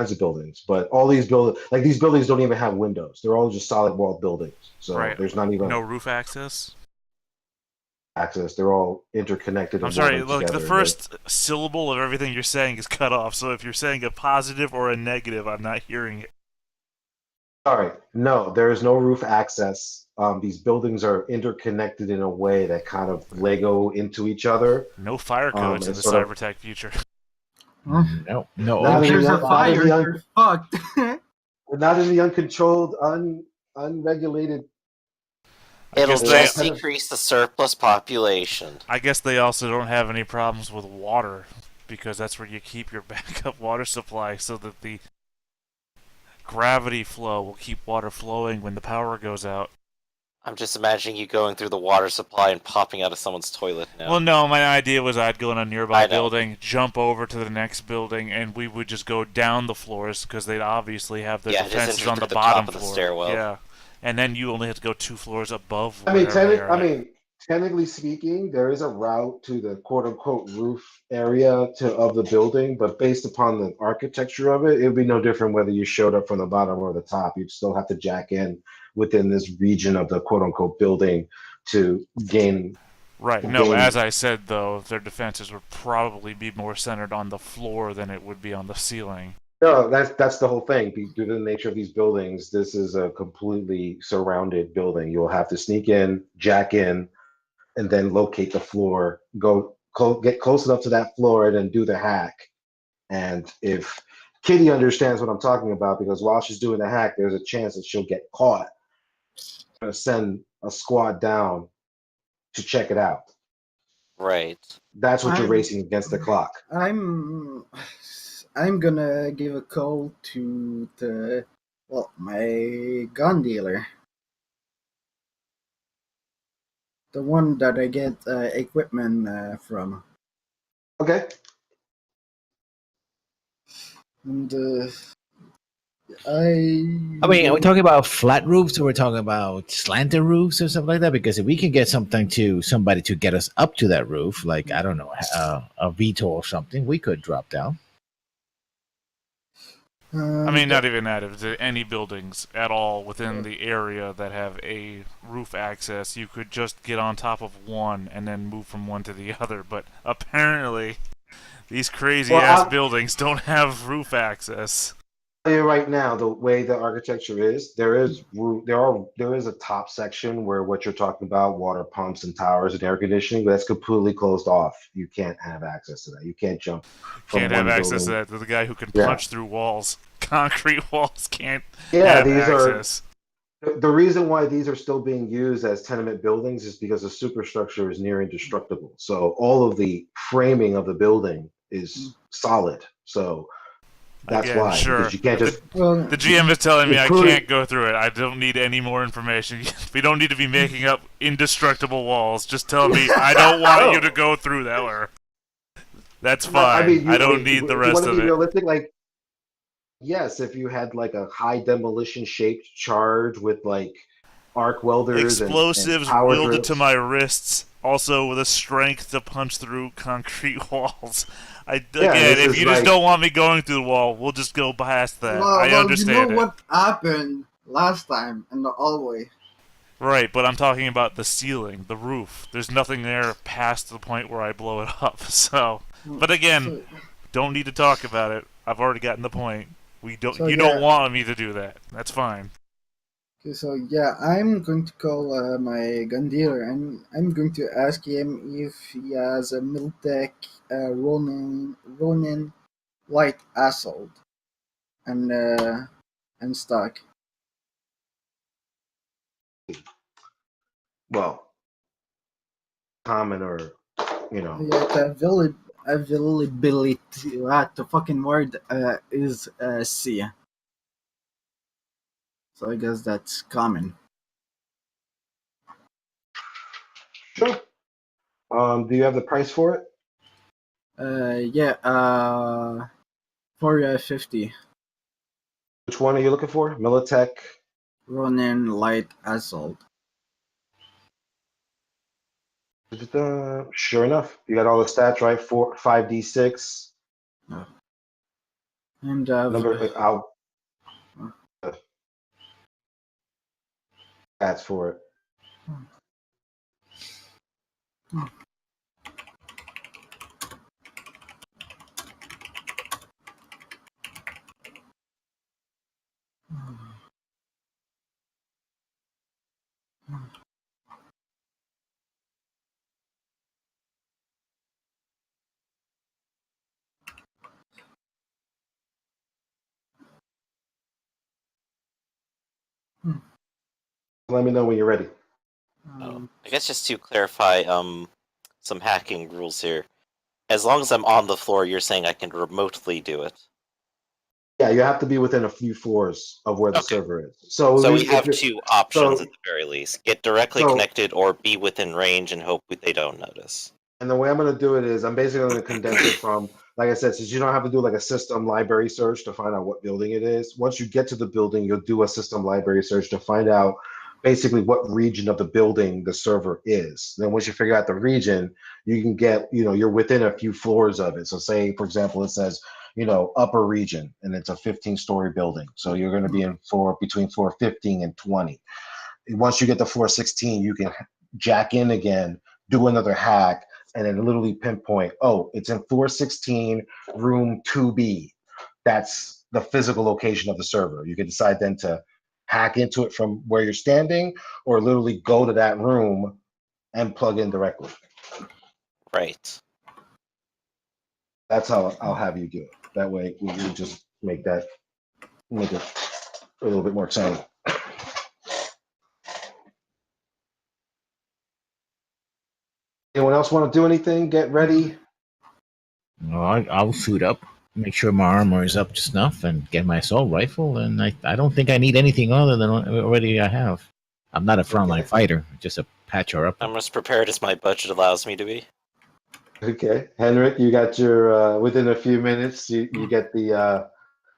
kinds of buildings, but all these these buildings don't even have windows. They're all just solid wall buildings. So Right. there's not even No roof access? access. They're all interconnected I'm and sorry, woven like the together. first syllable of everything you're saying is cut off, so if you're saying a positive or a negative, I'm not hearing it. All right. No, there is no roof access. These buildings are interconnected in a way that kind of Lego into each other. No fire codes in It's the sort of Cybertech future. No. not If in there's the a not in fire, the you're fucked. not in the uncontrolled, unregulated. It'll guess they- just decrease the surplus population. I guess they also don't have any problems with water, because that's where you keep your backup water supply, so that the gravity flow will keep water flowing when the power goes out. I'm just imagining you going through the water supply and popping out of someone's toilet now. Well, no, my idea was I'd go in a nearby I know. building, jump over to the next building, and we would just go down the floors, because they'd obviously have their Yeah, just defenses enter on through the the bottom top of the floor. stairwell. Yeah, and then you only have to go 2 floors above. I mean, wherever you're at. technically speaking, there is a route to the quote unquote roof area of the building, but based upon the architecture of it, it would be no different whether you showed up from the bottom or the top. You'd still have to jack in within this region of the quote unquote building to gain. Right. No, gain- as I said, though, their defenses would probably be more centered on the floor than it would be on the ceiling. No, that's the whole thing. Due to the nature of these buildings, this is a completely surrounded building. You'll have to sneak in, jack in, and then locate the floor. Get close enough to that floor, and then do the hack. And if Kitty understands what I'm talking about, because while she's doing the hack, there's a chance that she'll get caught. I'm gonna send a squad down to check it out. Right. That's what you're I'm- racing against the clock. I'm gonna give a call to my gun dealer, the one that I get equipment from, Okay. and I mean, are we talking about flat roofs or we're talking about slanted roofs or something like that? Because if we can get somebody to get us up to that roof, like, I don't know, a VTOL or something, we could drop down. I mean, not even that. If there are any buildings at all within the area that have a roof access, you could just get on top of one and then move from one to the other. But apparently, these crazy-ass buildings don't have roof access. Tell you right now, the way the architecture is, there is a top section where what you're talking about, water pumps and towers and air conditioning, but that's completely closed off. You can't have access to that. You can't jump from Can't have one access to building. that. The guy who can Yeah. punch through walls, concrete walls, can't Yeah, have these access. the reason why these are still being used as tenement buildings is because the superstructure is near indestructible. So all of the framing of the building is solid. So that's Again, why, sure. because you can't just The GM is telling me I Including- can't go through it. I don't need any more information. We don't need to be making up indestructible walls. Just tell me I don't want you to go through that. Or that's fine. I don't need the rest you want to of be it. realistic, like yes, if you had like a high demolition shaped charge with like arc welders Explosives and power wielded drills. to my wrists, also with a strength to punch through concrete walls. Again, this if is you just like- don't want me going through the wall, we'll just go past that. I understand you know it. what happened last time in the hallway. Right, but I'm talking about the ceiling, the roof. There's nothing there past the point where I blow it up. So, but again, don't need to talk about it. I've already gotten the point. You don't want me to do that. That's fine. Okay, so yeah, I'm going to call my gun dealer and I'm going to ask him if he has a Miltech Ronin light assault and stock. Well, common or Yeah, the availability. The fucking word is C. So I guess that's common. sure. Do you have the price for it? Yeah. For 50 Which one are you looking for? Militech. Ronin light assault. Sure enough, you got all the stats right. 5d6. And I'll ask for it. Let me know when you're ready. I guess just to clarify some hacking rules here. As long as I'm on the floor, you're saying I can remotely do it. Yeah, you have to be within a few floors of where the Okay. server is. So we have two options so- at the very least. Get directly connected or be within range and hope they don't notice. And the way I'm going to do it is I'm basically going to condense it from, like I said, since you don't have to do like a system library search to find out what building it is. Once you get to the building, you'll do a system library search to find out basically what region of the building the server is. Then once you figure out the region, you can get, you're within a few floors of it. So say, for example, it says, upper region, and it's a 15-story building. So you're going to be in between floor 15 and 20. Once you get to floor 16, you can jack in again, do another hack, and then literally pinpoint, it's in floor 16, room 2B. That's the physical location of the server. You can decide then to hack into it from where you're standing or literally go to that room and plug in directly. Right. That's how I'll have you do it. That way we can just make it a little bit more exciting. Anyone else want to do anything? Get ready. No, I'll suit up, make sure my armor is up to snuff, and get my assault rifle. And I don't think I need anything other than what already I have. I'm not a frontline fighter, just a patch or up. I'm as prepared as my budget allows me to be. Okay, Henrik, you got your within a few minutes. You get the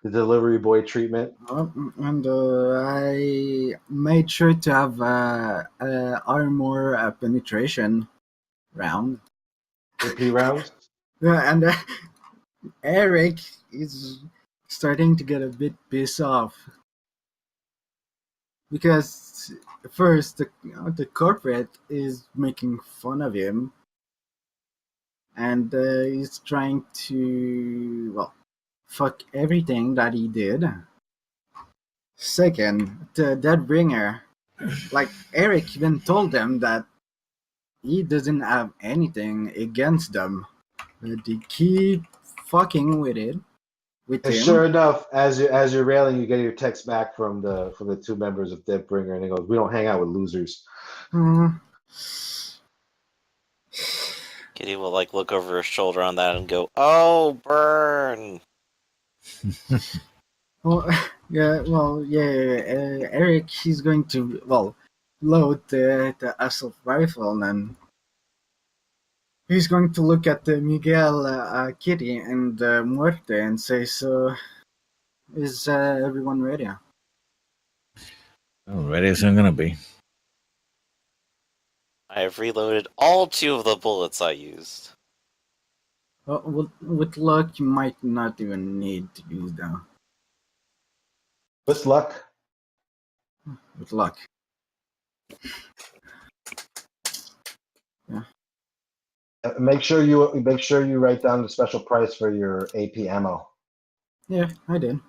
delivery boy treatment. And I made sure to have armor penetration round. AP rounds. Yeah, and Eric is starting to get a bit pissed off because first the corporate is making fun of him, and he's trying to fuck everything that he did. Second, the Deadbringer, like Eric even told them that he doesn't have anything against them, but they keep fucking with him. And sure enough, as you're railing, you get your text back from the two members of Deadbringer, and he goes, "We don't hang out with losers." Kitty will look over her shoulder on that and go, "Oh, burn!" Eric, he's going to load the assault rifle, and then he's going to look at Miguel, Kitty, and Muerte and say, "So, is everyone ready?" Ready as I'm gonna be. I have reloaded all 2 of the bullets I used. With luck, you might not even need to use them. With luck. With luck. Yeah. Make sure you write down the special price for your AP ammo. Yeah, I did.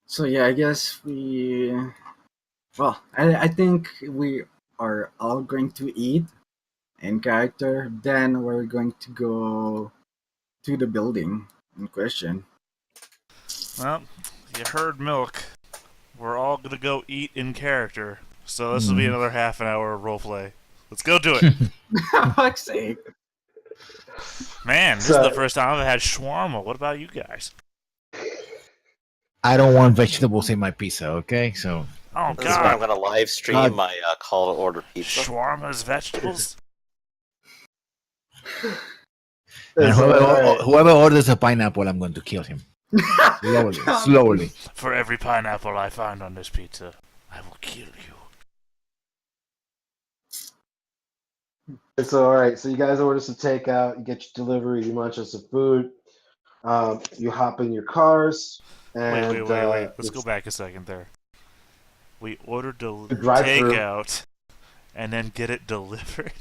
So yeah, I guess I think we are all going to eat in character. Then we're going to go to the building in question. Well, you heard Milk. We're all gonna go eat in character. So this will be another half an hour of roleplay. Let's go do it. Fuck's sake. Man, this is the first time I've had shawarma. What about you guys? I don't want vegetables in my pizza, okay? So. Oh, This is where I'm God. going to live stream my call to order pizza. Shawarma's vegetables? And whoever orders a pineapple, I'm going to kill him. Slowly. For every pineapple I find on this pizza, I will kill you. It's all right. So you guys order some takeout, you get your delivery, you munch on some food, you hop in your cars, and Wait. Let's go it's back a second there. We ordered a drive-through. takeout and then get it delivered.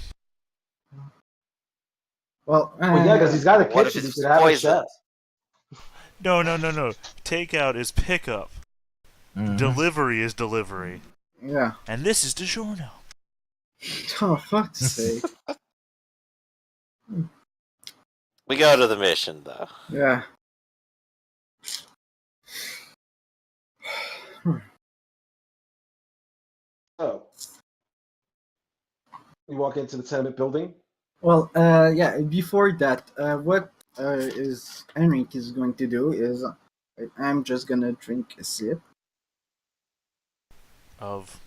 Well, Well, yeah, because he's got a What if kitchen. He it's could have a poison? chef. No. Takeout is pickup. Mhm. Delivery is delivery. yeah. And this is DiGiorno. Oh, fuck's sake. We go to the mission, though. Yeah. So you walk into the tenement building. Well, yeah. Before that, what is Enric is going to do is, I'm just gonna drink a sip. Of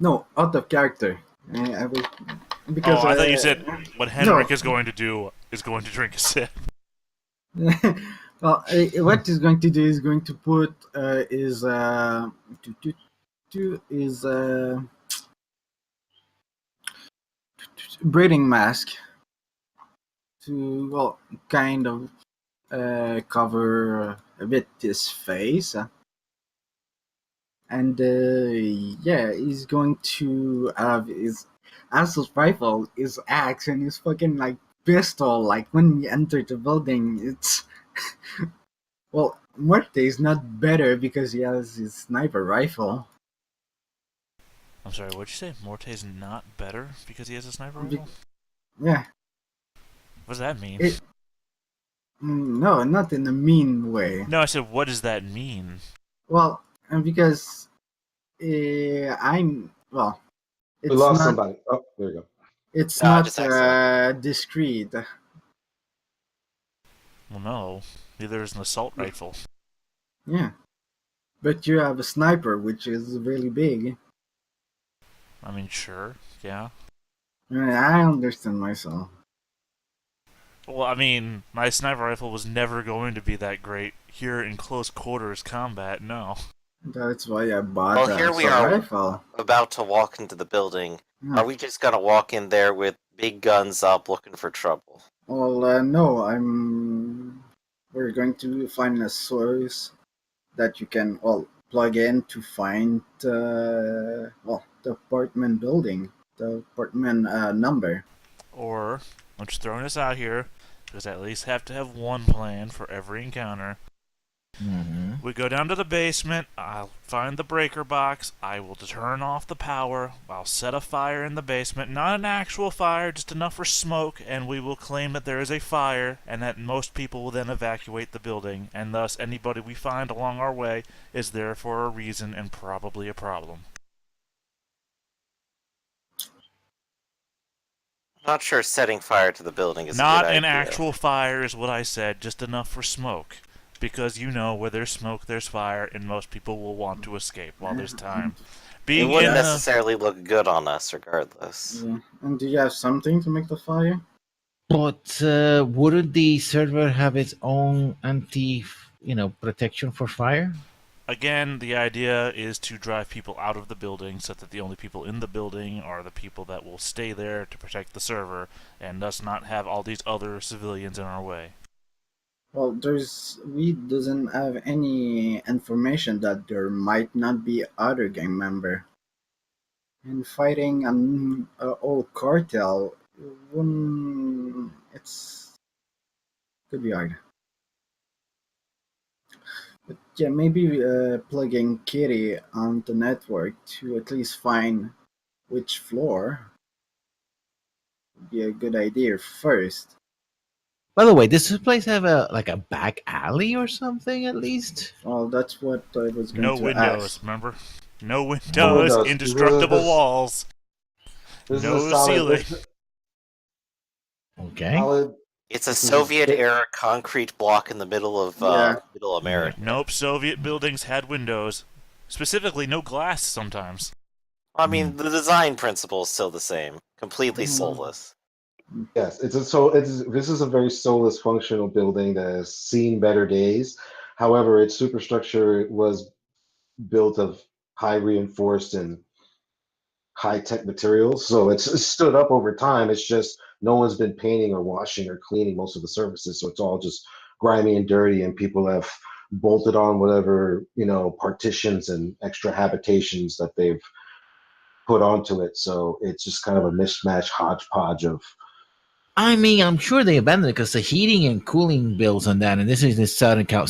No, out of character. I will, because I thought you said what Henrik no. is going to do is going to drink a sip. Well, what he's going to do is going to put is breathing mask to, well, kind of cover a bit his face, and yeah, he's going to have his assault rifle, his axe, and his fucking like pistol. Like when we enter the building, it's well, Muerte is not better because he has his sniper rifle. I'm sorry, what'd you say? Morte's not better because he has a sniper Be- rifle? Yeah, What does that mean? no, not in a mean way. No, I said, what does that mean? Well, because I'm well, We it's lost not. somebody. Oh, there you go. It's Ah, not just accident. discreet. Well, no. Neither is an assault rifle. Yeah, but you have a sniper, which is really big. I mean, sure, yeah. I understand myself. Well, I mean, my sniper rifle was never going to be that great. Here in close quarters combat, no. That's why I bought Well, the here we assault are. rifle. About to walk into the building. Yeah. Are we just gonna walk in there with big guns up looking for trouble? Well, no, we're going to find a source that you can, well, plug in to find well, the apartment building, the apartment number. Or, I'm just throwing this out here, because I at least have to have one plan for every encounter. Mhm. We go down to the basement, I'll find the breaker box, I will turn off the power, I'll set a fire in the basement, not an actual fire, just enough for smoke, and we will claim that there is a fire, and that most people will then evacuate the building, and thus anybody we find along our way is there for a reason and probably a problem. Not sure setting fire to the building is Not a good an idea. actual fire is what I said, just enough for smoke. Because you know, where there's smoke, there's fire, and most people will want to escape while there's time. It Being wouldn't in the... necessarily look good on us, regardless. Yeah. And do you have something to make the fire? But wouldn't the server have its own anti, protection for fire? Again, the idea is to drive people out of the building so that the only people in the building are the people that will stay there to protect the server, and thus not have all these other civilians in our way. Well, we doesn't have any information that there might not be other gang member. And fighting an old cartel, it's could be hard. But yeah, maybe plugging Kitty on the network to at least find which floor would be a good idea first. By the way, does this place have a back alley or something at least? Well, that's what I was going No to windows, ask. remember? No windows, No windows. indestructible This- walls, This no is a solid. ceiling. This is Okay. solid. It's a This is Soviet-era concrete block in the middle of Yeah. Middle America. Nope, Soviet buildings had windows. Specifically, no glass sometimes. I mean, the design principle is still the same. Completely Mm. soulless. Yes, this is a very soulless functional building that has seen better days. However, its superstructure was built of high reinforced and high-tech materials, so it's stood up over time. It's just no one's been painting or washing or cleaning most of the surfaces, so it's all just grimy and dirty, and people have bolted on whatever, partitions and extra habitations that they've put onto it. So it's just kind of a mismatch hodgepodge of. I mean, I'm sure they abandoned it because the heating and cooling bills on that, and this is the South Cal.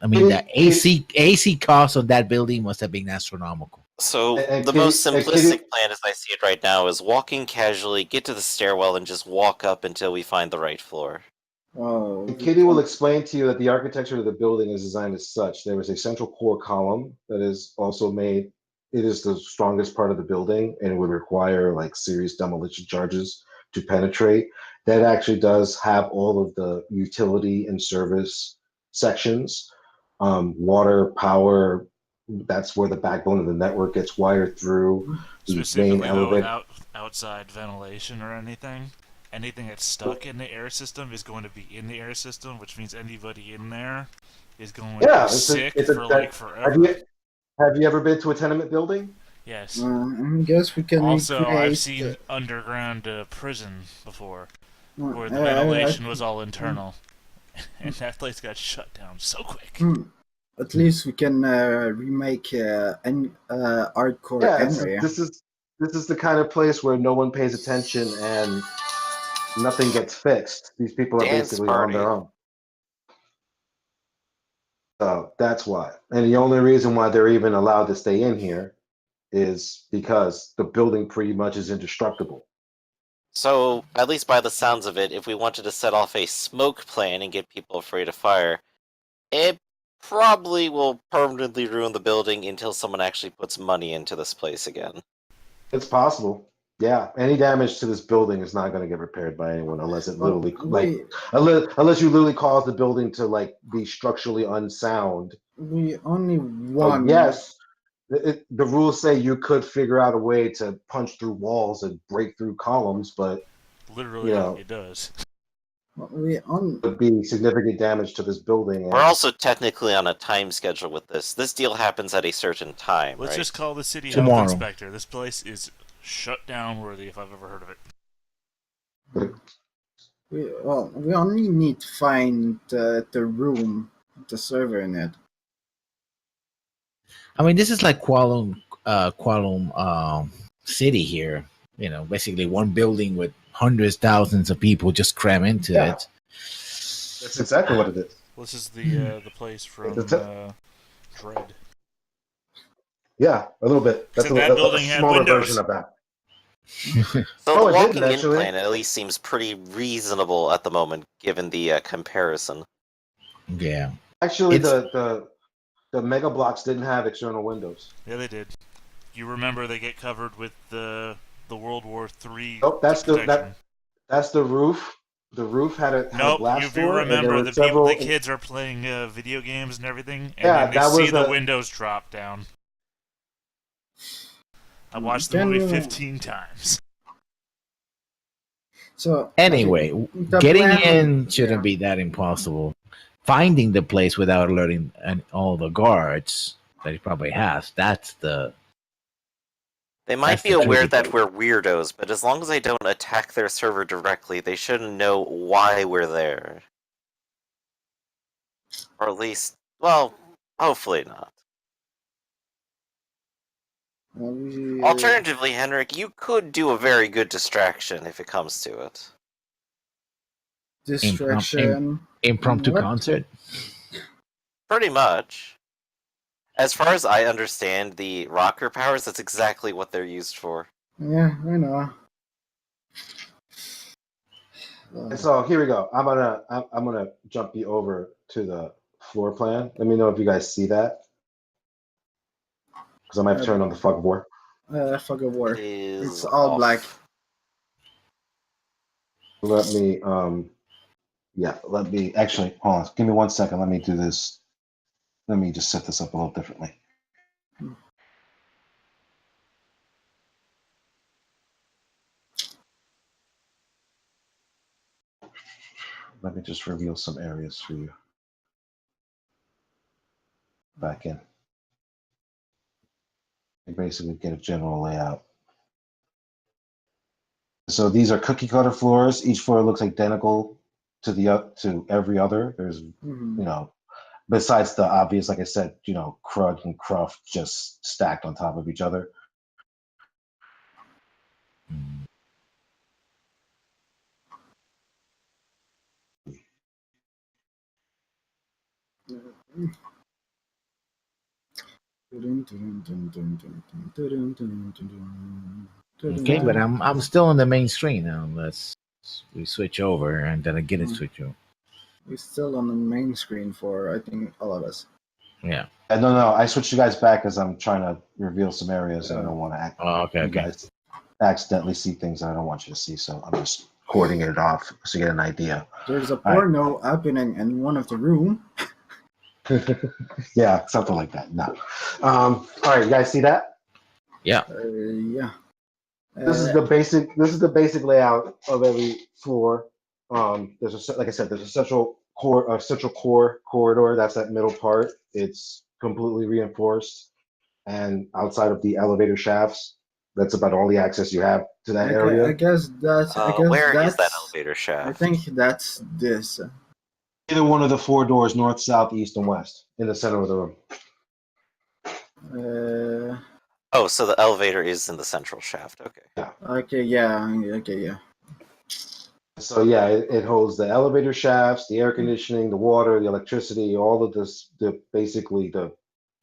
I mean, the AC cost of that building must have been astronomical. So the most simplistic plan, as I see it right now, is walking casually, get to the stairwell, and just walk up until we find the right floor. Oh, Kitty will explain to you that the architecture of the building is designed as such. There is a central core column that is also made. It is the strongest part of the building, and it would require like serious demolition charges to penetrate. That actually does have all of the utility and service sections, water, power. That's where the backbone of the network gets wired through. Specifically, though, without outside ventilation or anything. Anything that's stuck in the air system is going to be in the air system, which means anybody in there is going to be sick for forever. Have you ever been to a tenement building? Yes. I guess we can. Also, I've seen underground prison before, where the ventilation was all internal, and that place got shut down so quick. At least we can remake an hardcore area. This is the kind of place where no one pays attention and nothing gets fixed. These people are basically on their own. So that's why. And the only reason why they're even allowed to stay in here is because the building pretty much is indestructible. So, at least by the sounds of it, if we wanted to set off a smoke plan and get people afraid of fire, it probably will permanently ruin the building until someone actually puts money into this place again. It's possible. Yeah, any damage to this building is not going to get repaired by anyone unless it literally, unless you literally cause the building to be structurally unsound. We only want. Yes, the rules say you could figure out a way to punch through walls and break through columns, but literally, it does. Would be significant damage to this building. We're also technically on a time schedule with this. This deal happens at a certain time. Let's right? just call the city health inspector. This place is shut down worthy if I've ever heard of it. We only need to find the room, the server in it. I mean, this is like Kuala City here. Basically one building with hundreds, thousands of people just cram into it. That's exactly what it is. This is the place from Dread. Yeah, a little bit. That's that building a smaller had windows. version of that. So the walking in plan at least seems pretty reasonable at the moment, given the comparison. Yeah. Actually, the Mega Blocks didn't have external windows. Yeah, they did. You remember they get covered with the World War III. Oh, that's the roof. The roof had a glass door. You remember the kids are playing video games and everything, and then they see the windows drop down. I watched the movie 15 times. So anyway, getting in shouldn't be that impossible. Finding the place without alerting all the guards that he probably has, that's the... They might be aware that we're weirdos, but as long as they don't attack their server directly, they shouldn't know why we're there. Or at least, well, hopefully not. Alternatively, Henrik, you could do a very good distraction if it comes to it. Distraction? Impromptu concert? Pretty much. As far as I understand the rocker powers, that's exactly what they're used for. Yeah, I know. And so here we go. I'm gonna jump you over to the floor plan. Let me know if you guys see that, because I might turn on the fog of war. Fog of war. It's all off. Black. Let me actually hold on. Give me 1 second. Let me do this. Let me just set this up a little differently. Let me just reveal some areas for you. Back in. You basically get a general layout. So these are cookie cutter floors. Each floor looks identical to every other. There's besides the obvious, like I said, crud and cruft just stacked on top of each other. Okay, but I'm still on the main screen now. We switch over and then I get it switch over. We're still on the main screen for, I think, all of us. Yeah. No. I switched you guys back because I'm trying to reveal some areas and I don't want to you guys accidentally see things I don't want you to see. So I'm just cording it off so you get an idea. There's a porno happening in one of the room. Yeah, something like that. No. All right, you guys see that? Yeah. Yeah. This is the basic layout of every floor. Like I said, there's a central core corridor. That's that middle part. It's completely reinforced, and outside of the elevator shafts, that's about all the access you have to that area. I guess that's. Where is that elevator shaft? I think that's this. Either one of the 4 doors, north, south, east, and west, in the center of the room. Oh, so the elevator is in the central shaft. Okay. Yeah. Okay. Yeah. So yeah, it holds the elevator shafts, the air conditioning, the water, the electricity, all of this. Basically the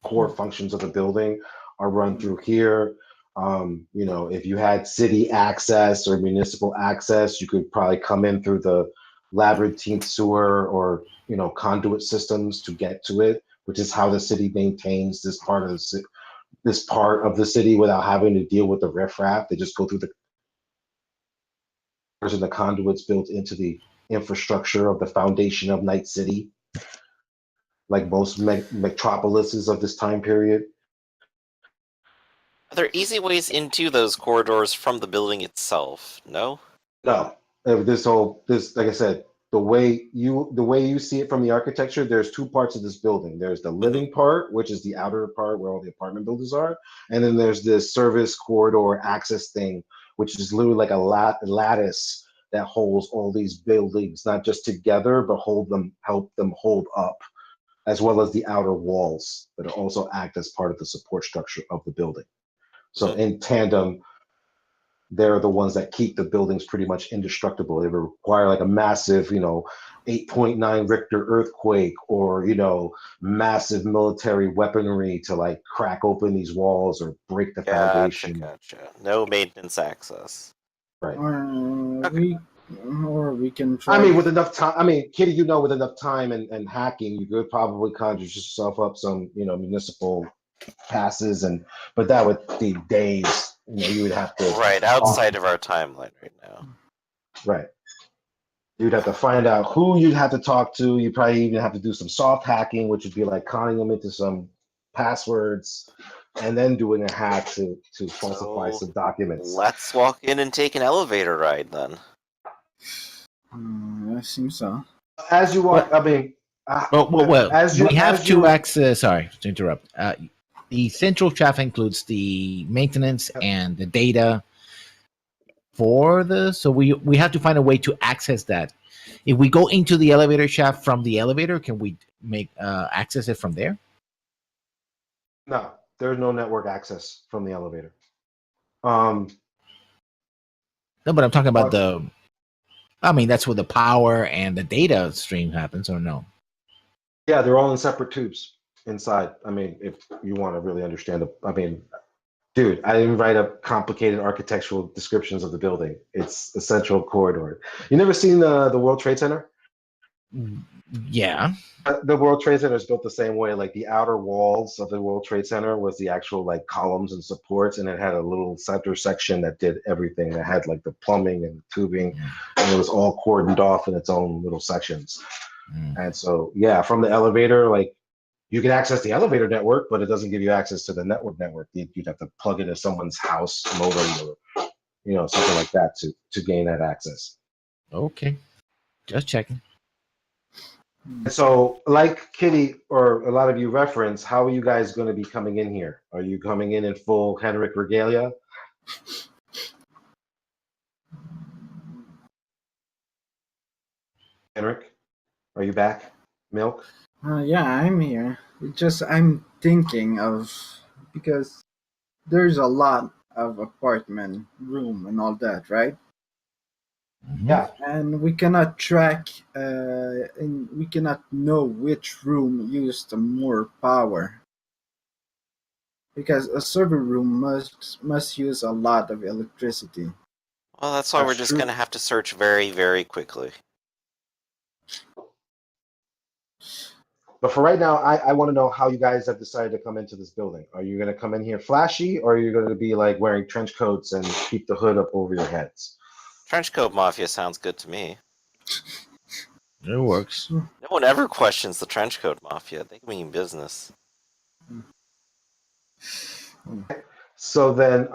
core functions of the building are run through here. If you had city access or municipal access, you could probably come in through the labyrinthine sewer or conduit systems to get to it, which is how the city maintains this part of the city without having to deal with the riffraff. They just go through the conduits built into the infrastructure of the foundation of Night City, like most metropolises of this time period. Are there easy ways into those corridors from the building itself? No? No. This like I said, the way you see it from the architecture, there's 2 parts of this building. There's the living part, which is the outer part where all the apartment buildings are, and then there's this service corridor access thing, which is literally like a lattice that holds all these buildings, not just together, but help them hold up, as well as the outer walls that also act as part of the support structure of the building. So in tandem, they're the ones that keep the buildings pretty much indestructible. They require like a massive, 8.9 Richter earthquake or, massive military weaponry to like crack open these walls or break the foundation. Gotcha. No maintenance access. Right. We can try. I mean, with enough time, Kitty, with enough time and hacking, you could probably conjure yourself up some, municipal passes, but that would be days. You would have to outside of our timeline right now. Right. You'd have to find out who you'd have to talk to. You probably even have to do some soft hacking, which would be like conning them into some passwords, and then doing a hack to falsify some documents. Let's walk in and take an elevator ride then. I assume so. As you walk, access. Sorry to interrupt. The central shaft includes the maintenance and the data so we have to find a way to access that. If we go into the elevator shaft from the elevator, can we make access it from there? No, there's no network access from the elevator. No, but I'm talking about that's where the power and the data stream happens, or no? Yeah, they're all in separate tubes inside. If you want to really understand dude, I didn't write up complicated architectural descriptions of the building. It's a central corridor. You never seen the World Trade Center? Yeah. The World Trade Center is built the same way. Like the outer walls of the World Trade Center was the actual like columns and supports, and it had a little center section that did everything. That had like the plumbing and tubing, and it was all cordoned off in its own little sections. And so, yeah, from the elevator, like you can access the elevator network, but it doesn't give you access to the network. You'd have to plug into someone's house modem or, something like that to gain that access. Okay. Just checking. So, like Kitty or a lot of you reference, how are you guys going to be coming in here? Are you coming in full Henrik regalia? Henrik, are you back? Milk? Yeah, I'm here. It's just I'm thinking of because there's a lot of apartment room and all that, right? Yeah. And we cannot track, and we cannot know which room used more power because a server room must use a lot of electricity. Well, that's why That's we're just true. gonna have to search very, very quickly. But for right now, I want to know how you guys have decided to come into this building. Are you going to come in here flashy, or are you going to be like wearing trench coats and keep the hood up over your heads? Trenchcoat Mafia sounds good to me. It works. No one ever questions the Trenchcoat Mafia. They mean business. So then,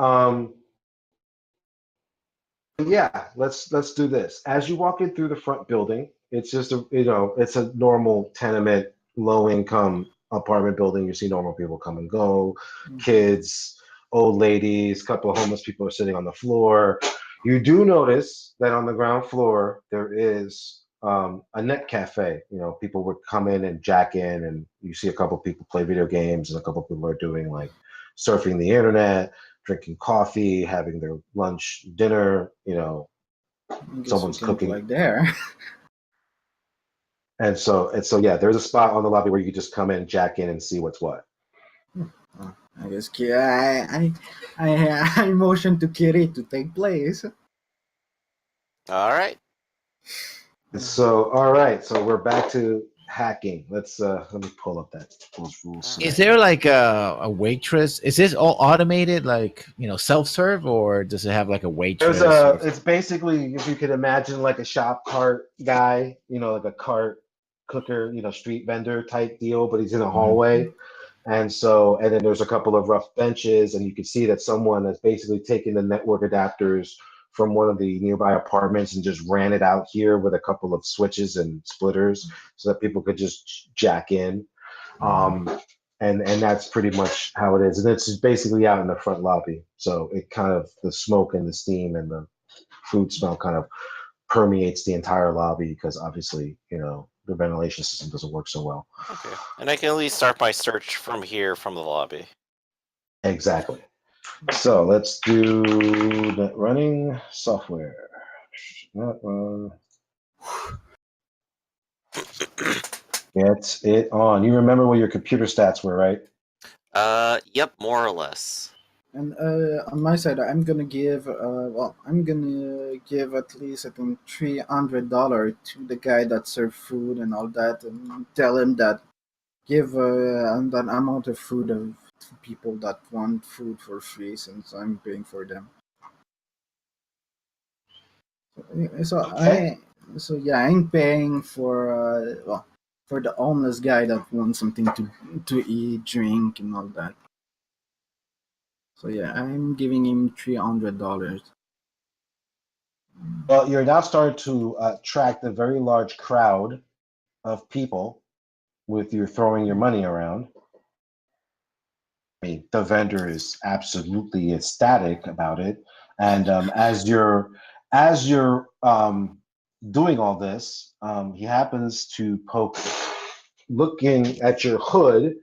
yeah, let's do this. As you walk in through the front building, it's just it's a normal tenement, low income apartment building. You see normal people come and go, kids, old ladies, couple of homeless people are sitting on the floor. You do notice that on the ground floor there is a net cafe. People would come in and jack in, and you see a couple of people play video games, and a couple of people are doing like surfing the internet, drinking coffee, having their lunch, dinner, I guess we someone's can cooking. play there. And so yeah, there's a spot on the lobby where you can just come in, jack in, and see what's what. I guess I motion to Kiri to take place. All right. So all right, so we're back to hacking. Let me pull up those rules. Is there like a waitress? Is this all automated, like self-serve, or does it have like a waitress? It's basically, if you could imagine, like a shop cart guy, like a cart cooker, street vendor type deal, but he's in a hallway. And then there's a couple of rough benches, and you can see that someone has basically taken the network adapters from one of the nearby apartments and just ran it out here with a couple of switches and splitters so that people could just jack in. And that's pretty much how it is. And it's just basically out in the front lobby. So it kind of, the smoke and the steam and the food smell kind of permeates the entire lobby because obviously, the ventilation system doesn't work so well. Okay. And I can at least start my search from here, from the lobby. Exactly. So let's do net running software. Net run. Get it on. You remember what your computer stats were, right? Yep, more or less. And on my side, I'm gonna give at least I think $300 to the guy that served food and all that, and tell him that give an amount of food to people that want food for free since I'm paying for them. So Okay. I'm paying for the homeless guy that wants something to eat, drink, and all that. So yeah, I'm giving him $300. Well, you're now starting to attract a very large crowd of people with you throwing your money around. I mean, the vendor is absolutely ecstatic about it, and as you're doing all this, he happens to poke, looking at your hood,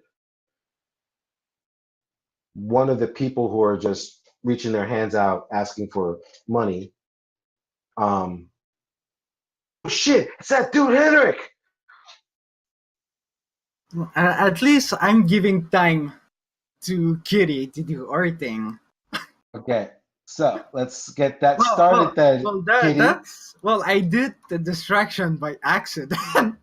one of the people who are just reaching their hands out asking for money. Oh shit! It's that dude Henrik. At least I'm giving time to Kitty to do her thing. Okay, so let's get that started then, Kitty. I did the distraction by accident.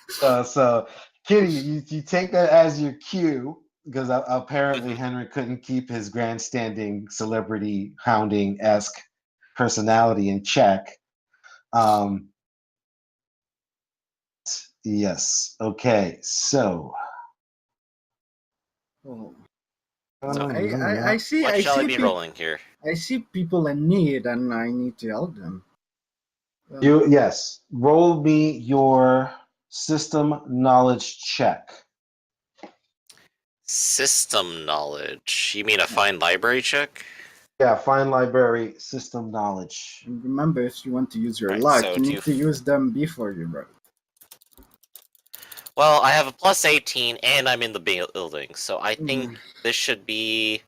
So Kitty, you take that as your cue because apparently Henrik couldn't keep his grandstanding celebrity hounding esque personality in check. Yes. Okay. So. Oh. So, I see. what I shall I see. be rolling here? I see people in need, and I need to help them. Yes. Roll me your system knowledge check. System knowledge. You mean a fine library check? Yeah, find library system knowledge. And remember, if you want to use your Right, luck, so you do need you to use them before you roll. Well, I have a plus 18, and I'm in the building, so I think this should be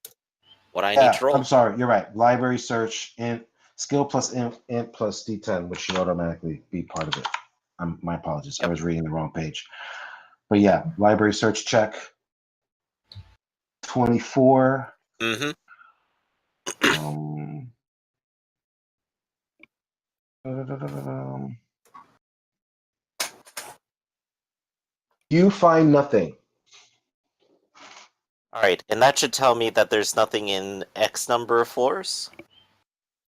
what I need to roll. I'm sorry, you're right. Library search and skill plus int plus D10, which should automatically be part of it. My apologies. I Yep. was reading the wrong page. But yeah, library search check. 24. Mm-hmm. You find nothing. Alright, and that should tell me that there's nothing in X number of floors?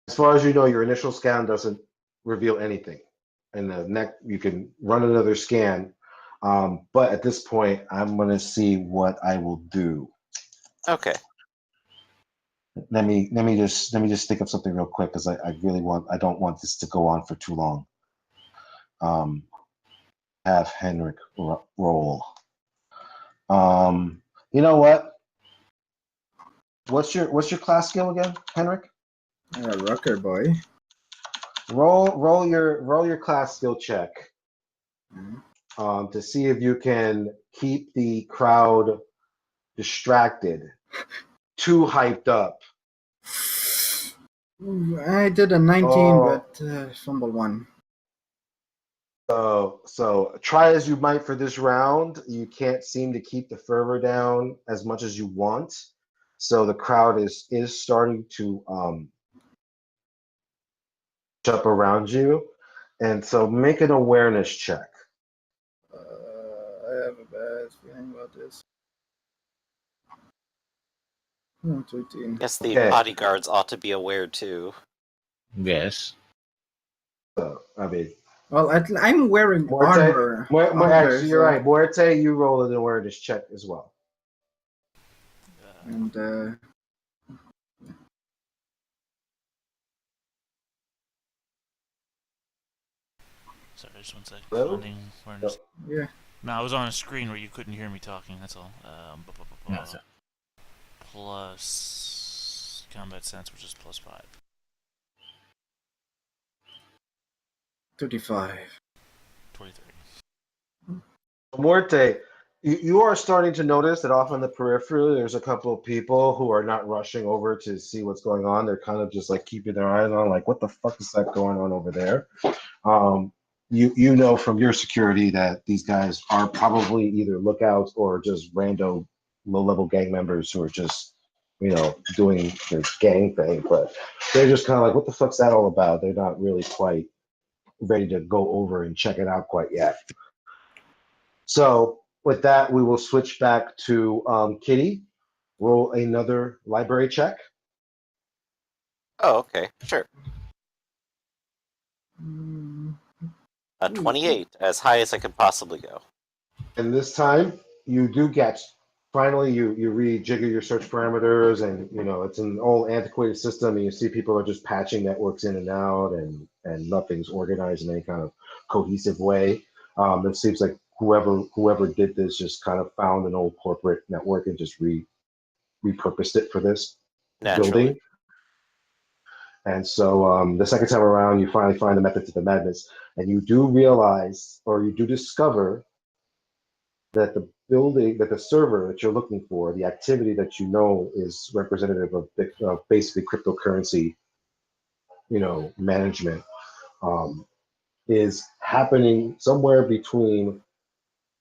As far as you know, your initial scan doesn't reveal anything. And the next, you can run another scan. But at this point, I'm going to see what I will do. Okay. Let me just think of something real quick because I don't want this to go on for too long. Have Henrik roll. You know what? What's your class skill again, Henrik? Rockerboy. Roll your class skill check. To see if you can keep the crowd distracted, too hyped up. I did a 19, but fumble one. So try as you might for this round, you can't seem to keep the fervor down as much as you want. So the crowd is starting to jump around you, and so make an awareness check. I have a bad feeling about this. 13. Guess the Okay. bodyguards ought to be aware too. Yes. So I mean, Well, I'm wearing armor. Actually, you're right. Muerte, you roll an awareness check as well. And Sorry, just one second. Hello? Finding awareness. yeah. No, I was on a screen where you couldn't hear me talking. That's all. No, sir. Plus combat sense, which is plus 5. 35. 23. Muerte, you are starting to notice that off on the periphery, there's a couple of people who are not rushing over to see what's going on. They're kind of just like keeping their eyes on, like, what the fuck is that going on over there? You know from your security that these guys are probably either lookouts or just random low-level gang members who are just, doing their gang thing. But they're just kind of like, what the fuck's that all about? They're not really quite ready to go over and check it out quite yet. So with that, we will switch back to Kitty. Roll another library check. Oh, okay, sure. 28, as high as I could possibly go. And this time, you do get, finally, you rejigger your search parameters, and, it's an old antiquated system, and you see people are just patching networks in and out, and nothing's organized in any kind of cohesive way. It seems like whoever did this just kind of found an old corporate network and just repurposed it for this building. And so the second time around, you finally find the method to the madness, and you do realize, or you do discover, that the server that you're looking for, the activity that is representative of basically cryptocurrency, management, is happening somewhere between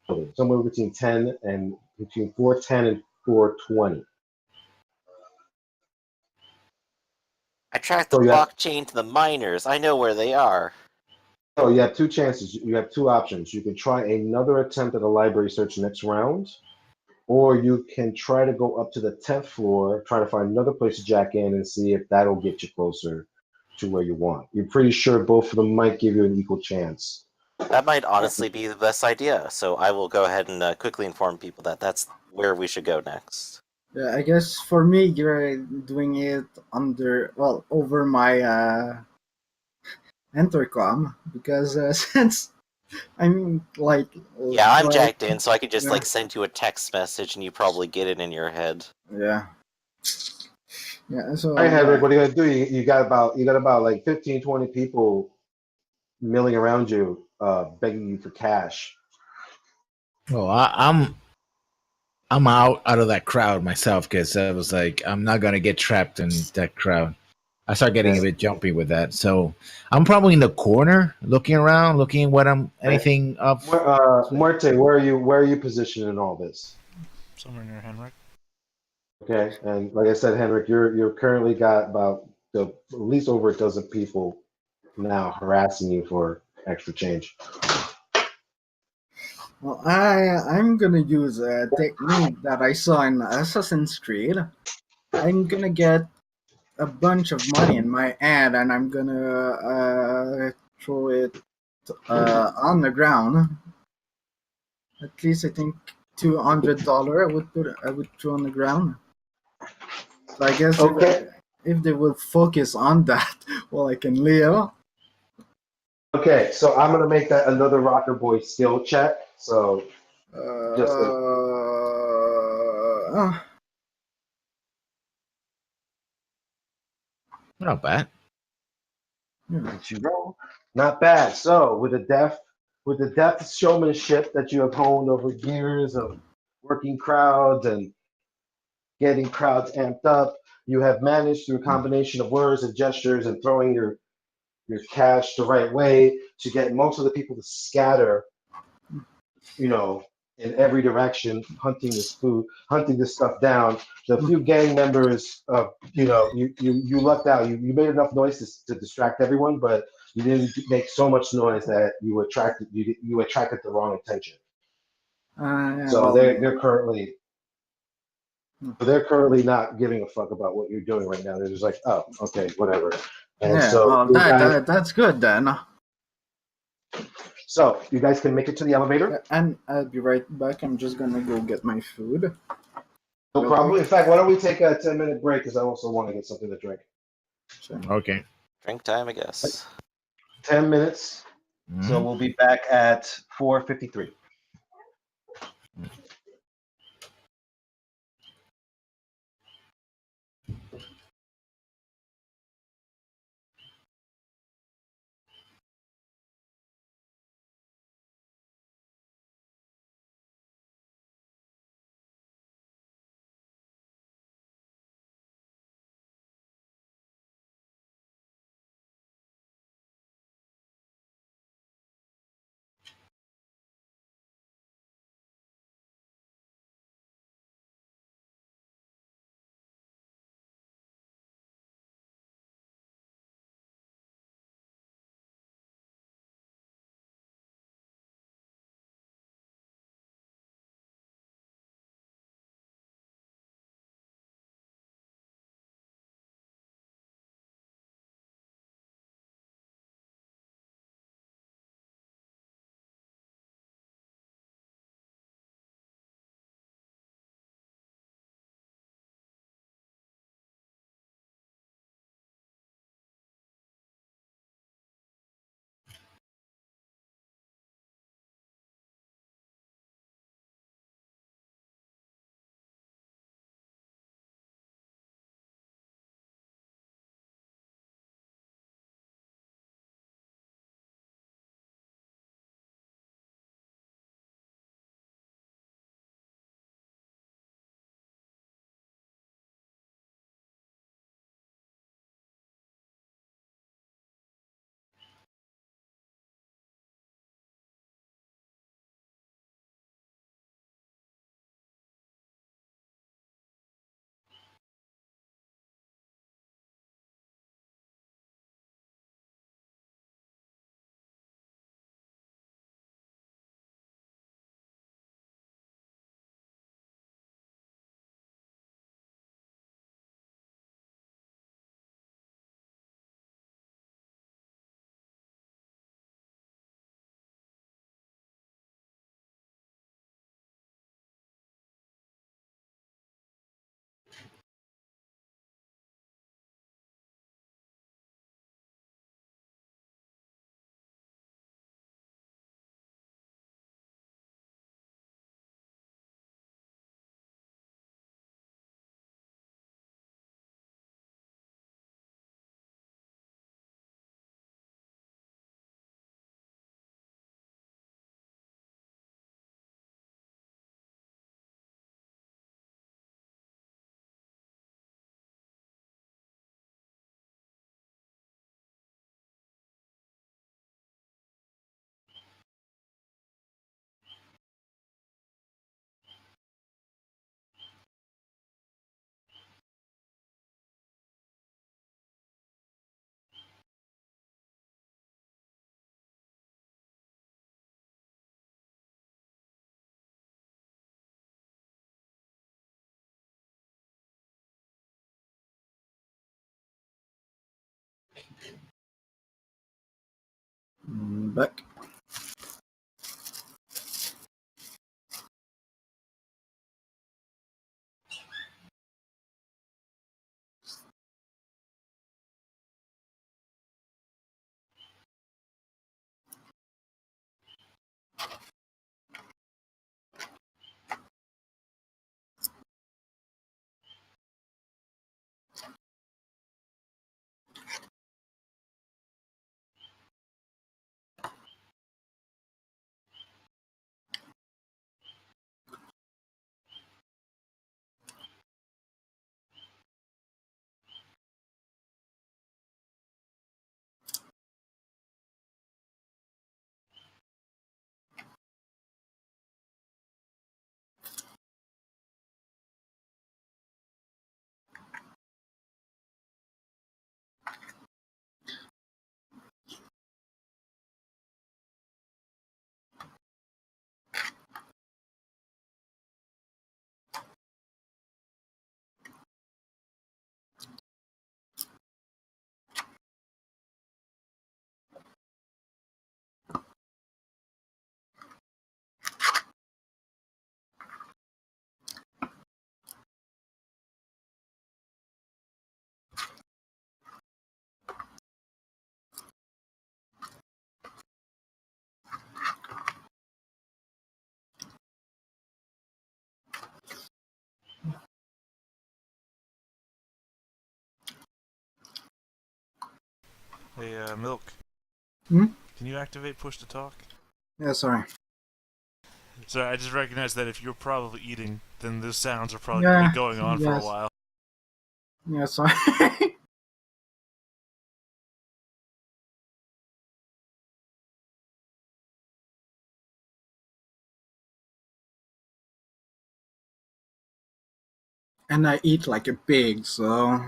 410 and 420. I tracked the blockchain to the miners. I know where they are. So you have two chances. You have two options. You can try another attempt at a library search next round, or you can try to go up to the 10th floor, try to find another place to jack in and see if that'll get you closer to where you want. You're pretty sure both of them might give you an equal chance. That might honestly be the best idea, so I will go ahead and quickly inform people that that's where we should go next. Yeah, I guess for me, you're doing it over my intercom because since I'm like Yeah, I'm right, jacked in, so I could just yeah. like send you a text message and you probably get it in your head. Yeah. Yeah. So All right, Henrik, yeah. what are you gonna do? You got about like 15, 20 people milling around you, begging you for cash. Oh, I'm out of that crowd myself because I was like, I'm not gonna get trapped in that crowd. I start getting a Okay. bit jumpy with that, so I'm probably in the corner, looking around, looking what I'm Right. anything of. Muerte, where are you positioned in all this? Somewhere near Henrik. Okay, and like I said, Henrik, you're currently got about at least over a dozen people now harassing you for extra change. Well, I'm gonna use a technique that I saw in Assassin's Creed. I'm gonna get a bunch of money in my hand, and I'm gonna throw it on the ground. At least I think $200. I would throw on the ground. So I guess Okay, if they will focus on that, well, I can live. okay, so I'm gonna make that another Rocker Boy skill check. So just a, Uh, Not bad. let you roll. Not bad. So with the deft showmanship that you have honed over years of working crowds and getting crowds amped up, you have managed through a combination of words and gestures and throwing your cash the right way to get most of the people to scatter, you know, in every direction, hunting this food, hunting this stuff down. The few gang members, you lucked out. You made enough noise to distract everyone, but you didn't make so much noise that you attracted the wrong attention. yeah, So well, they're currently not giving a fuck about what you're doing right now. They're just like, oh, okay, whatever. And yeah, so well, you guys, that's good then. you guys can make it to the elevator. And I'll be right back. I'm just gonna go get my food. No Real problem. quick. In fact, why don't we take a 10-minute break because I also want to get something to drink. So, Okay. Drink time, I guess. 10 minutes. So Mhm. we'll be back at 4:53. Back. Hey, Milk. Hmm? Can you activate push to talk? Yeah, sorry. So I just recognized that if you're probably eating, then the sounds are probably Yeah, going to be going on for a yes. while. Yeah, sorry. And I eat like a pig, so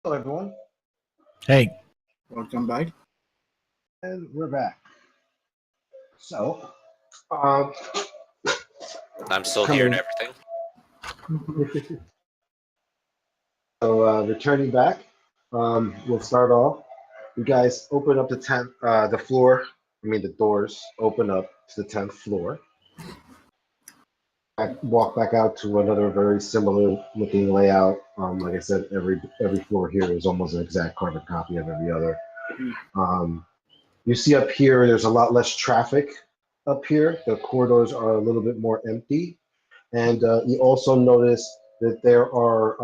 Hello, everyone, Hey, Welcome back. and we're back. So, um, I'm still here and coming. everything. So, returning back, we'll start off. You guys open up the floor. I mean, the doors open up to the 10th floor. I walk back out to another very similar looking layout. Like I said, every floor here is almost an exact carbon copy of every other. Um, you see up here, there's a lot less traffic up here. The corridors are a little bit more empty, and you also notice that there are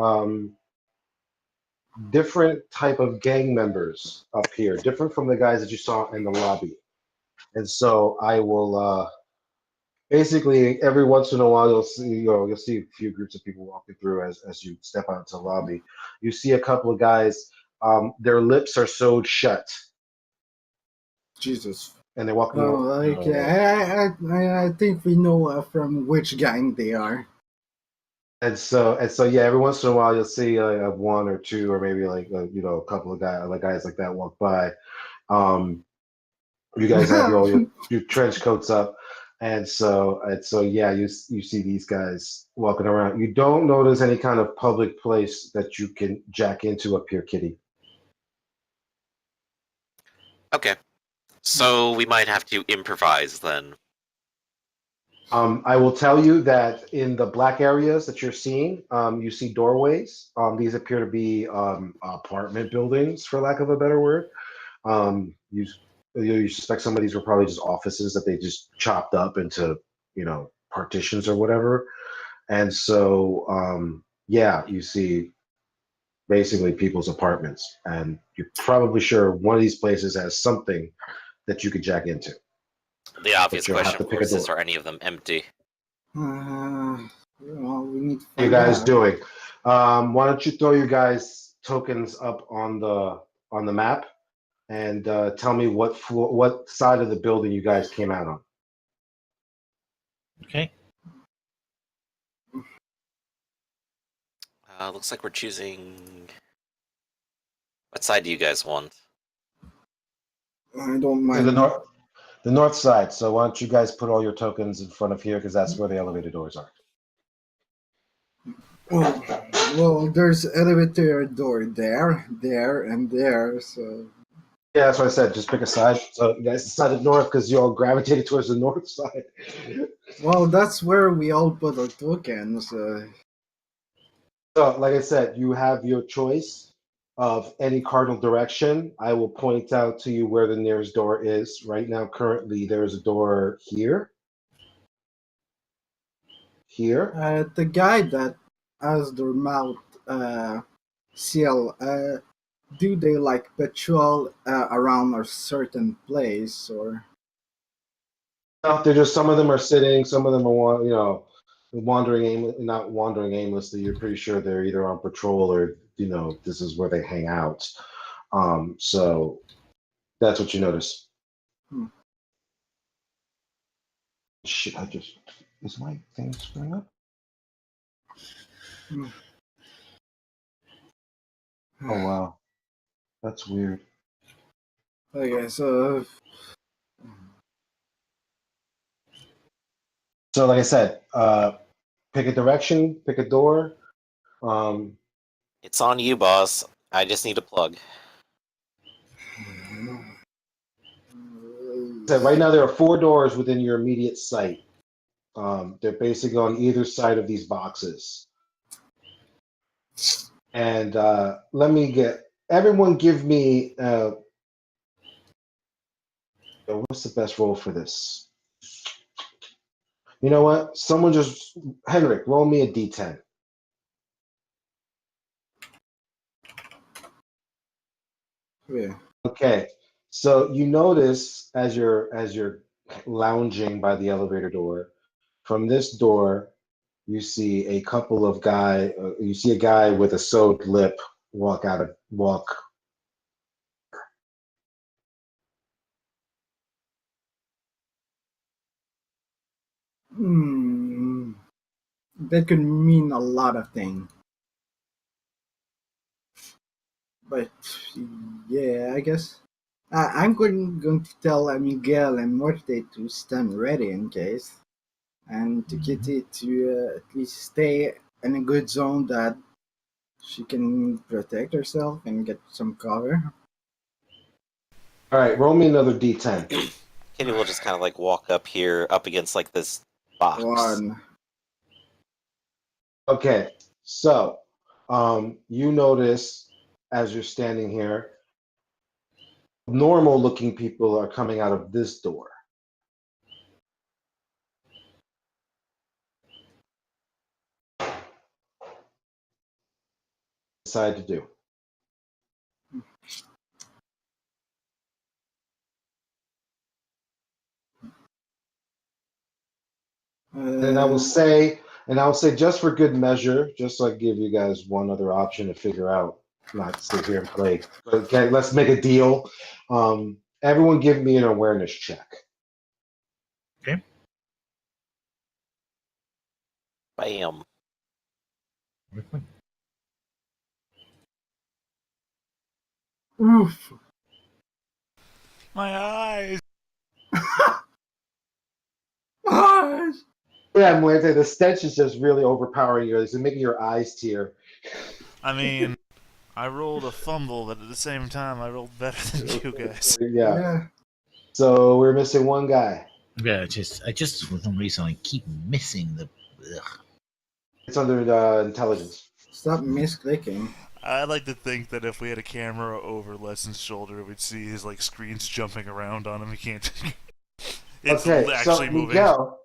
different type of gang members up here, different from the guys that you saw in the lobby. And so I will basically every once in a while you'll see a few groups of people walking through as you step out into the lobby. You see a couple of guys, their lips are sewed shut, Jesus. and they're walking. Oh, like I think we know from which gang they are. And so yeah, every once in a while you'll see one or two or maybe a couple of guys like that walk by. You guys have your trench coats up, and so yeah, you see these guys walking around. You don't notice any kind of public place that you can jack into up here, Kitty. Okay. So we might have to improvise then. I will tell you that in the black areas that you're seeing, you see doorways. These appear to be apartment buildings, for lack of a better word. You suspect some of these were probably just offices that they just chopped up into, partitions or whatever. And so, yeah, you see basically people's apartments, and you're probably sure one of these places has something that you could jack into. The obvious you'll have question, to of pick a course, is door. are any of them empty? Well, we need to What are you find guys out. doing? Why don't you throw your guys' tokens up on the map and tell me what side of the building you guys came out on. okay. Looks like we're choosing. What side do you guys want? I don't To mind. the north side. So why don't you guys put all your tokens in front of here because that's where the elevator doors are. Well, there's elevator door there, and there. So Yeah, that's what I said. Just pick a side. So you guys decided north because you all gravitated towards the north side. well, that's where we all put our tokens. So, like I said, you have your choice of any cardinal direction. I will point out to you where the nearest door is. Right now, currently, there's a door here. Here. The guy that has their mouth seal. Do they like patrol around a certain place or? No, they're just some of them are sitting, some of them are not wandering aimlessly. You're pretty sure they're either on patrol or this is where they hang out. So that's what you notice. Hmm. Shit, is my thing screwing up? Hmm. Oh wow, that's weird. Okay, so So like I said, pick a direction, pick a door. Um, It's on you, boss. I just need a plug. so right now there are 4 doors within your immediate sight. They're basically on either side of these boxes. And let me get everyone give me what's the best roll for this? You know what? Someone just Henrik, roll me a D10. yeah. Okay. So you notice as you're lounging by the elevator door, from this door, you see a couple of you see a guy with a sewed lip walk. Hmm. That could mean a lot of things. But yeah, I guess I'm going to tell Miguel and Morte to stand ready in case, and to Kitty to at least stay in a good zone that she can protect herself and get some cover. All right, roll me another d10. Kitty will just kind of like walk up here, up against like this box. One. Okay, so you notice as you're standing here, normal looking people are coming out of this door. Decide to do. And I will say, just for good measure, just so I give you guys one other option to figure out, not to sit here and play. Okay, let's make a deal. Everyone give me an awareness check. Okay. Bam. Oof. My eyes. Eyes. Yeah, Muerte, the stench is just really overpowering you. It's making your eyes tear. I mean, I rolled a fumble, but at the same time, I rolled better than you guys. Yeah. So we're missing one guy. Yeah, I just for some reason I keep missing the. Ugh. It's under intelligence. Stop misclicking. I like to think that if we had a camera over Lesson's shoulder, we'd see his like screens jumping around on him. He can't. It's Okay, actually so moving. Miguel,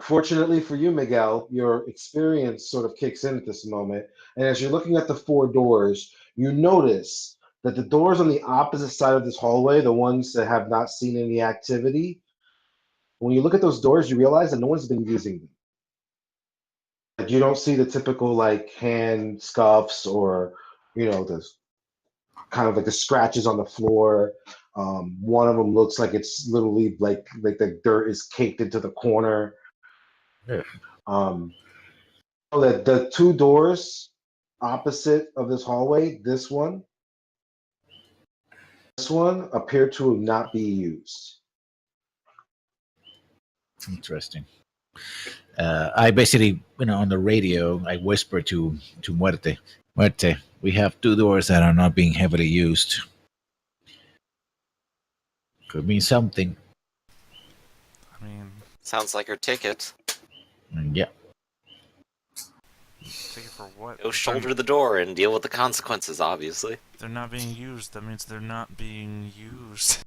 fortunately for you, Miguel, your experience sort of kicks in at this moment. And as you're looking at the four doors, you notice that the doors on the opposite side of this hallway, the ones that have not seen any activity, when you look at those doors, you realize that no one's been using them. Like, you don't see the typical like hand scuffs or, the kind of like the scratches on the floor. One of them looks like it's literally like the dirt is caked into the corner. Yeah. That the two doors opposite of this hallway, this one appear to not be used. Interesting. I basically, on the radio, I whisper to Muerte, we have two doors that are not being heavily used. Could mean something. I mean, Sounds like her ticket. Yeah. take it for what? Go shoulder the door and deal with the consequences, obviously. If they're not being used, that means they're not being used.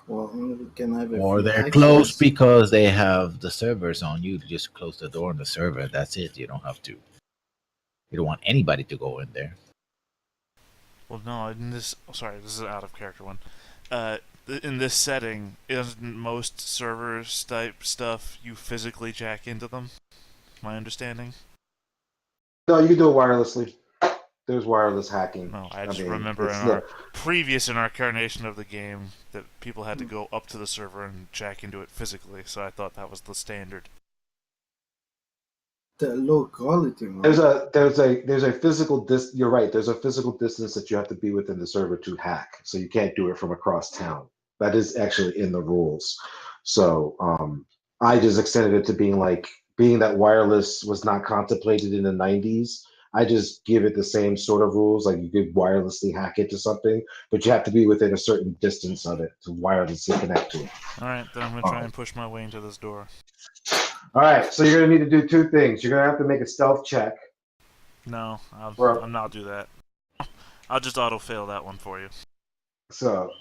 Well, can I have Or they're closed because they have the servers on. You just close the door on the server. That's it. You don't have to. You don't want anybody to go in there. Well, no, this is an out of character one. In this setting, isn't most server type stuff you physically jack into them? My understanding. No, you do it wirelessly. There's wireless hacking. No, I just remember in our previous incarnation of the game that people had to go up to the server and jack into it physically, so I thought that was the standard. The low quality one. There's a physical You're right. There's a physical distance that you have to be within the server to hack, so you can't do it from across town. That is actually in the rules. So I just extended it to being that wireless was not contemplated in the 90s. I just give it the same sort of rules, like you could wirelessly hack it to something, but you have to be within a certain distance of it to wirelessly connect to it. Alright, then I'm going to try and push my way into this door. All right, so you're going to need to do two things. You're going to have to make a stealth check. No, I'll not do that. I'll just auto-fail that one for you. So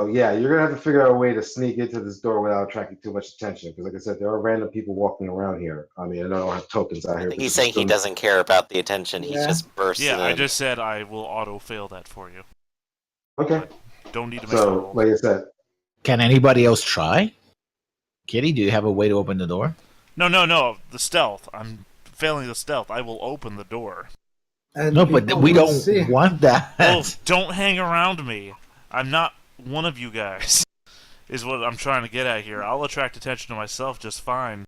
yeah, you're gonna have to figure out a way to sneak into this door without attracting too much attention. Because, like I said, there are random people walking around here. I mean, I don't have tokens out I here. think he's saying he doesn't care about the attention. He's just bursting in. Yeah, I just said I will auto-fail that for you. Okay. Don't need to make a So, roll. like I said, Can anybody else try? Kitty, do you have a way to open the door? No. The stealth. I'm failing the stealth. I will open the door. And No, but people we will don't see. want that. Oh, don't hang around me. I'm not one of you guys, is what I'm trying to get at here. I'll attract attention to myself just fine.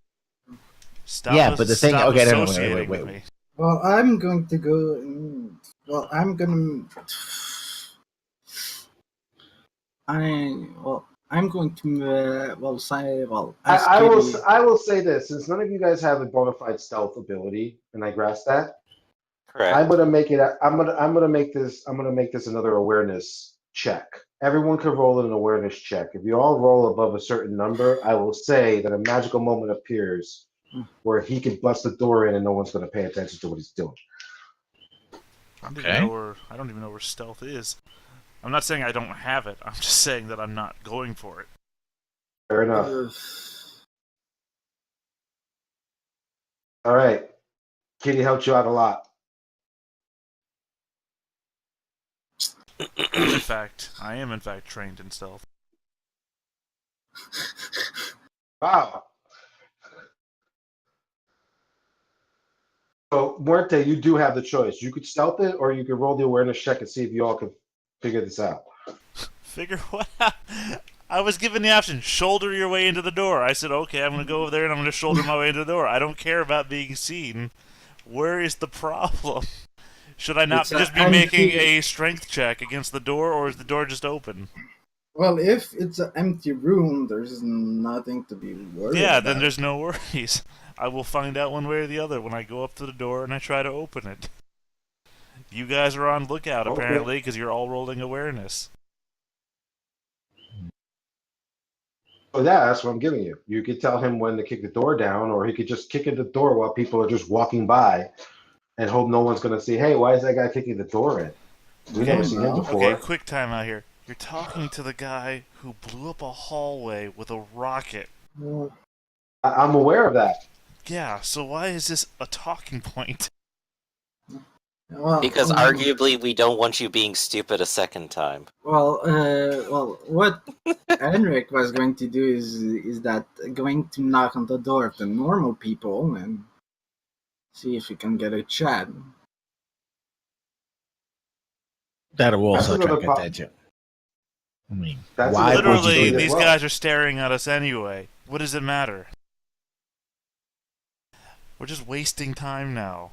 Stop Yeah, but the thing- stop okay, no, associating wait. with me. Well, I'm going to go and Well, I'm going to ask Kitty. I will say this: since none of you guys have a bona fide stealth ability, and I grasp that, Correct. I'm gonna make it. I'm gonna make this. I'm gonna make this another awareness check. Everyone can roll an awareness check. If you all roll above a certain number, I will say that a magical moment appears where he can bust the door in and no one's gonna pay attention to what he's doing. I don't even know where stealth is. I'm not saying I don't have it. I'm just saying that I'm not going for it. Fair enough. All right, Kitty helped you out a lot. I am in fact trained in stealth. Wow. So, Muerte, you do have the choice. You could stealth it, or you could roll the awareness check and see if you all can figure this out. Figure what out? I was given the option, shoulder your way into the door. I said, okay, I'm going to go over there and I'm going to shoulder my way into the door. I don't care about being seen. Where is the problem? Should I not just be making a strength check against the door, or is the door just open? Well, if it's an empty room, there's nothing to be worried about. Then there's no worries. I will find out one way or the other when I go up to the door and I try to open it. You guys are on lookout, apparently, because you're all rolling awareness. So yeah, that's what I'm giving you. You could tell him when to kick the door down, or he could just kick in the door while people are just walking by and hope no one's going to see, hey, why is that guy kicking the door in? We've never seen him before. Okay, quick time out here. You're talking to the guy who blew up a hallway with a rocket. I'm aware of that. Yeah, so why is this a talking point? Because arguably we don't want you being stupid a second time. What Henrik was going to do is that going to knock on the door of the normal people and see if he can get a chat. That'll also attract attention. I mean, why literally, these guys are staring at us anyway. What does it matter? We're just wasting time now.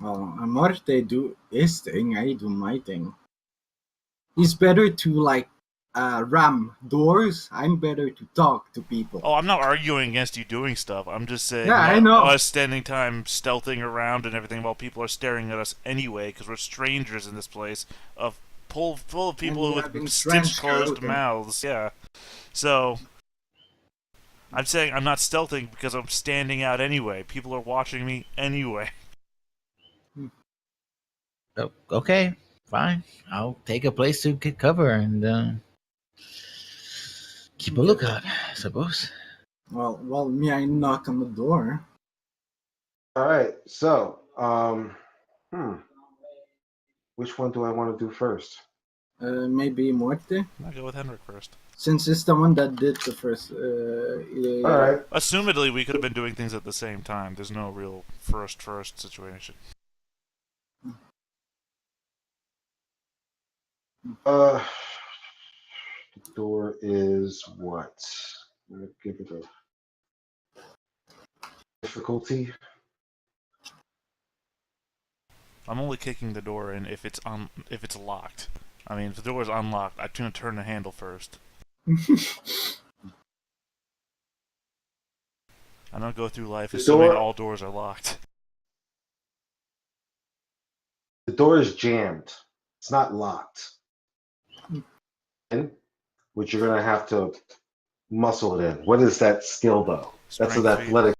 Well, Marte do his thing, I do my thing. It's better to ram doors. I'm better to talk to people. Oh, I'm not arguing against you doing stuff. I'm just saying I know. us spending time stealthing around and everything while people are staring at us anyway, because we're strangers in this place full of people with stitched closed mouths. Yeah. So, I'm saying I'm not stealthing because I'm standing out anyway. People are watching me anyway. Oh, okay, fine. I'll take a place to get cover and keep a lookout, I suppose. Well, me, I knock on the door. All right, so, which one do I want to do first? Maybe Muerte? I'll go with Henrik first. Since it's the one that did the first. All right. Assumedly, we could have been doing things at the same time. There's no real first situation. The door is what? I'm gonna give it a difficulty. I'm only kicking the door in if it's locked. I mean, if the door is unlocked, I'm gonna turn the handle first. I don't go through life assuming all doors are locked. The door is jammed. It's not locked. Which you're gonna have to muscle it in. What is that skill though? That's an athletic